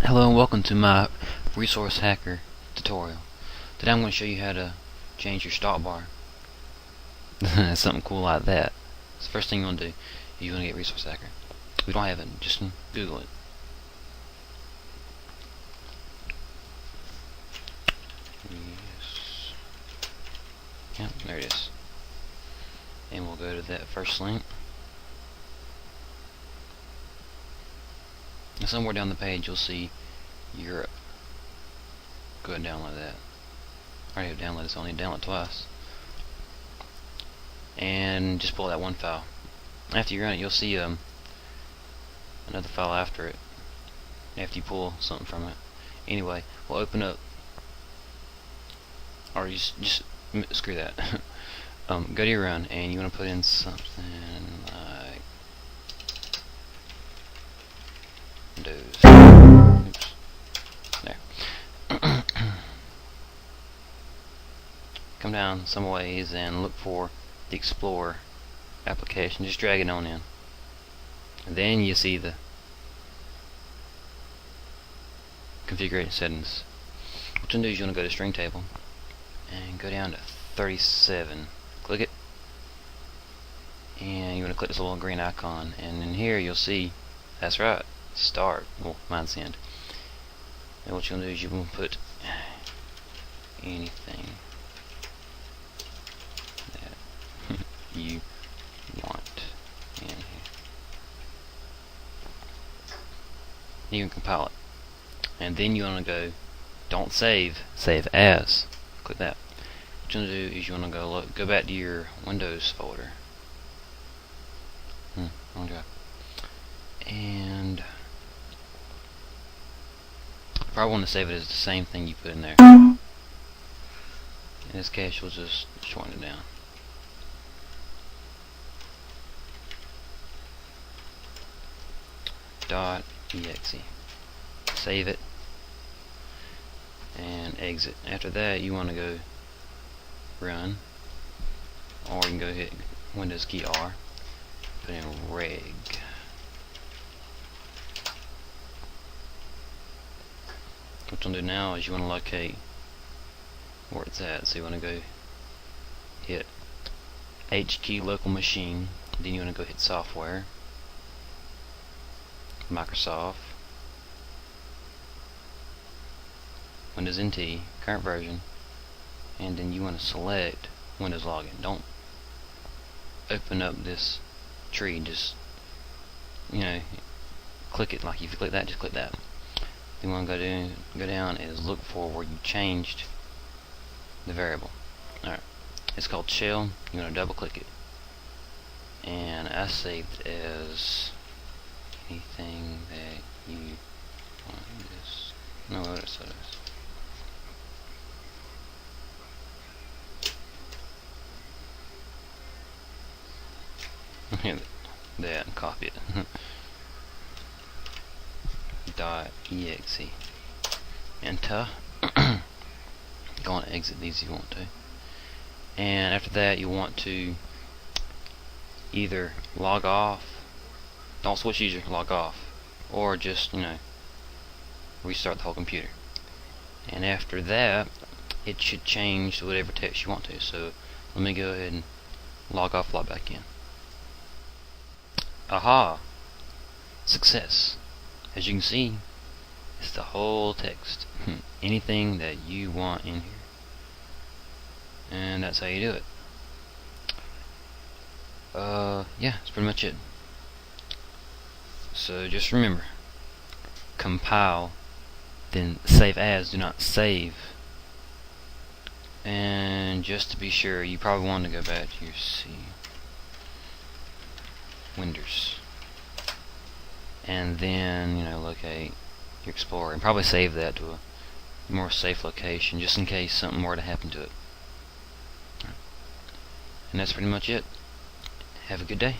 Hello and welcome to my resource hacker tutorial. Today I'm going to show you how to change your stop bar. Something cool like that. So the first thing you want to do is you want to get resource hacker. If you don't have it, just Google it. Yes. Yep, there it is. And we'll go to that first link. And somewhere down the page you'll see Europe. Go ahead and download that. I already have downloaded it, so I only download it twice. And just pull that one file. After you run it, you'll see another file after it. After you pull something from it. Anyway, we'll open up, or just screw that. Go to your run, and you want to put in something like Windows. Oops. There. Come down some ways and look for the Explorer application. Just drag it on in. And then you see the configuration settings. What you do is you want to go to string table and go down to 37. Click it. And you want to click this little green icon. And in here you'll see, that's right, start. Well, mine's end. And what you're going to do is you're going to put anything that you want in here. You can compile it. And then you want to go, don't save, save as. Click that. What you want to do is you want to go back to your Windows folder. Wrong drive. And probably want to save it as the same thing you put in there. In this case, we'll just shorten it down. .exe. Save it and exit. After that, you want to go run, or you can go hit Windows key R. Put in reg. What you'll do now is you want to locate where it's at. So you want to go hit H key local machine. Then you want to go hit software, Microsoft, Windows NT, current version, and then you want to select Windows login. Don't open up this tree, just click it. Like if you click that, just click that. You want to go down is look for where you changed the variable. Alright, it's called shell. You're going to double click it, and I saved as anything that you want. This no other settings. That and copy it. .exe. Enter. Go on, exit these if you want to. And after that, you want to either log off. Don't switch user, log off, or just restart the whole computer. And after that, it should change to whatever text you want to. So let me go ahead and log off, log back in. Aha! Success. As you can see, it's the whole text. Anything that you want in here. And that's how you do it. Yeah, that's pretty much it. So just remember, compile, then save as, do not save. And just to be sure, you probably want to go back to your Windows, and then locate your Explorer and probably save that to a more safe location, just in case something were to happen to it. And that's pretty much it. Have a good day.